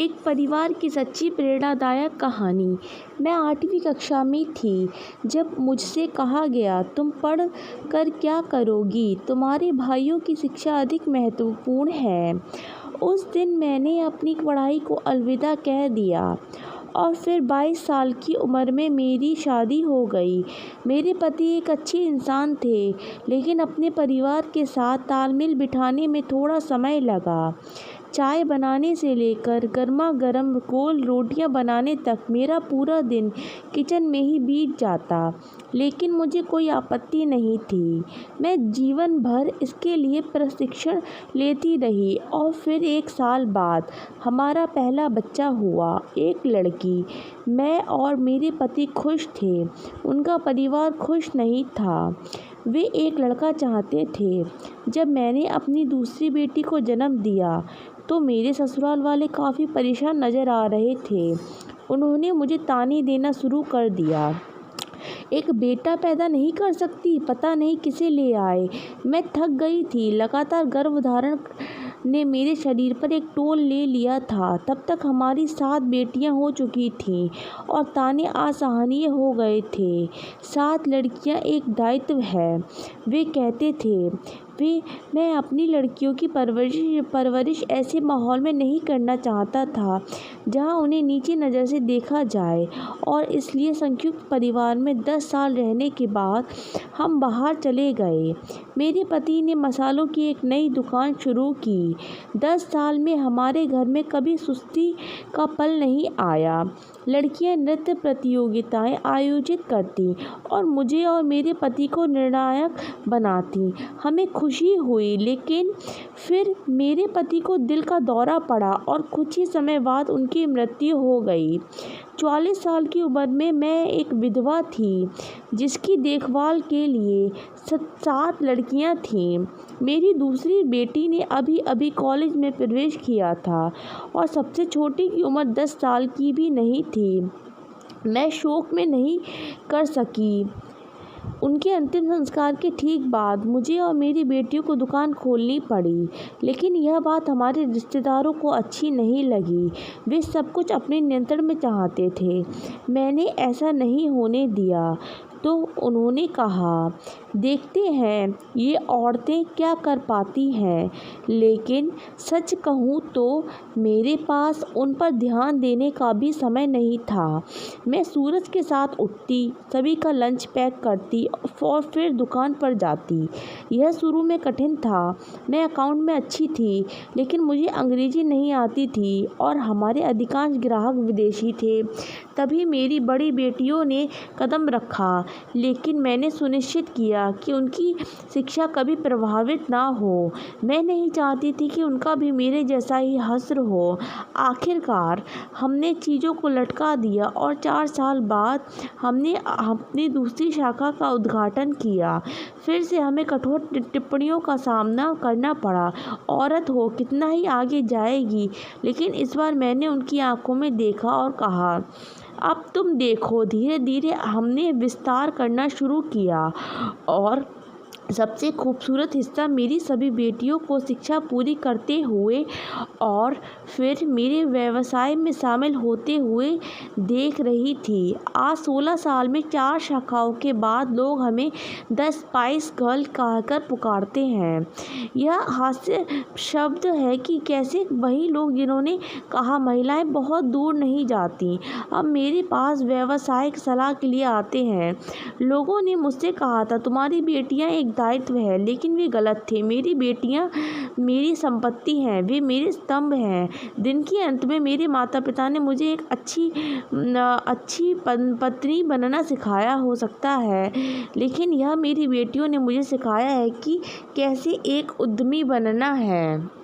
एक परिवार की सच्ची प्रेरणादायक कहानी। मैं 8वीं कक्षा में थी जब मुझसे कहा गया, तुम पढ़ कर क्या करोगी? तुम्हारे भाइयों की शिक्षा अधिक महत्वपूर्ण है। उस दिन मैंने अपनी पढ़ाई को अलविदा कह दिया और फिर 22 साल की उम्र में मेरी शादी हो गई। मेरे पति एक अच्छे इंसान थे, लेकिन अपने परिवार के साथ तालमेल बिठाने में थोड़ा समय लगा। चाय बनाने से लेकर गर्मा गर्म गोल रोटियां बनाने तक मेरा पूरा दिन किचन में ही बीत जाता, लेकिन मुझे कोई आपत्ति नहीं थी। मैं जीवन भर इसके लिए प्रशिक्षण लेती रही और फिर 1 साल बाद हमारा पहला बच्चा हुआ, एक लड़की। मैं और मेरे पति खुश थे, उनका परिवार खुश नहीं था। वे एक लड़का चाहते थे। जब मैंने अपनी दूसरी बेटी को जन्म दिया तो मेरे ससुराल वाले काफ़ी परेशान नज़र आ रहे थे। उन्होंने मुझे ताने देना शुरू कर दिया, एक बेटा पैदा नहीं कर सकती, पता नहीं किसे ले आए। मैं थक गई थी। लगातार गर्भधारण ने मेरे शरीर पर एक टोल ले लिया था। तब तक हमारी 7 बेटियां हो चुकी थीं और ताने असहनीय हो गए थे। 7 लड़कियां एक दायित्व है, वे कहते थे। मैं अपनी लड़कियों की परवरिश ऐसे माहौल में नहीं करना चाहता था जहां उन्हें नीची नज़र से देखा जाए, और इसलिए संयुक्त परिवार में 10 साल रहने के बाद हम बाहर चले गए। मेरे पति ने मसालों की एक नई दुकान शुरू की। 10 साल में हमारे घर में कभी सुस्ती का पल नहीं आया। लड़कियां नृत्य प्रतियोगिताएं आयोजित करती और मुझे और मेरे पति को निर्णायक बनाती। हमें खुशी हुई, लेकिन फिर मेरे पति को दिल का दौरा पड़ा और कुछ ही समय बाद उनकी मृत्यु हो गई। 44 साल की उम्र में मैं एक विधवा थी जिसकी देखभाल के लिए 7 लड़कियां थीं। मेरी दूसरी बेटी ने अभी अभी कॉलेज में प्रवेश किया था और सबसे छोटी की उम्र 10 साल की भी नहीं थी। मैं शोक में नहीं कर सकी। उनके अंतिम संस्कार के ठीक बाद मुझे और मेरी बेटियों को दुकान खोलनी पड़ी, लेकिन यह बात हमारे रिश्तेदारों को अच्छी नहीं लगी। वे सब कुछ अपने नियंत्रण में चाहते थे। मैंने ऐसा नहीं होने दिया, तो उन्होंने कहा, देखते हैं ये औरतें क्या कर पाती हैं। लेकिन सच कहूँ तो मेरे पास उन पर ध्यान देने का भी समय नहीं था। मैं सूरज के साथ उठती, सभी का लंच पैक करती और फिर दुकान पर जाती। यह शुरू में कठिन था। मैं अकाउंट में अच्छी थी, लेकिन मुझे अंग्रेजी नहीं आती थी और हमारे अधिकांश ग्राहक विदेशी थे। तभी मेरी बड़ी बेटियों ने कदम रखा, लेकिन मैंने सुनिश्चित किया कि उनकी शिक्षा कभी प्रभावित ना हो। मैं नहीं चाहती थी कि उनका भी मेरे जैसा ही हश्र हो। आखिरकार हमने चीज़ों को लटका दिया और 4 साल बाद हमने अपनी दूसरी शाखा का उद्घाटन किया। फिर से हमें कठोर टिप्पणियों का सामना करना पड़ा। औरत हो कितना ही आगे जाएगी, लेकिन इस बार मैंने उनकी आंखों में देखा और कहा, अब तुम देखो। धीरे धीरे हमने विस्तार करना शुरू किया और सबसे खूबसूरत हिस्सा मेरी सभी बेटियों को शिक्षा पूरी करते हुए और फिर मेरे व्यवसाय में शामिल होते हुए देख रही थी। आज 16 साल में 4 शाखाओं के बाद लोग हमें द स्पाइस गर्ल कहकर पुकारते हैं। यह हास्य शब्द है कि कैसे वही लोग जिन्होंने कहा महिलाएं बहुत दूर नहीं जाती, अब मेरे पास व्यावसायिक सलाह के लिए आते हैं। लोगों ने मुझसे कहा था, तुम्हारी बेटियां एक दायित्व है, लेकिन वे गलत थे। मेरी बेटियां मेरी संपत्ति हैं, वे मेरे स्तंभ हैं। दिन के अंत में मेरे माता पिता ने मुझे एक अच्छी पत्नी बनना सिखाया हो सकता है, लेकिन यह मेरी बेटियों ने मुझे सिखाया है कि कैसे एक उद्यमी बनना है।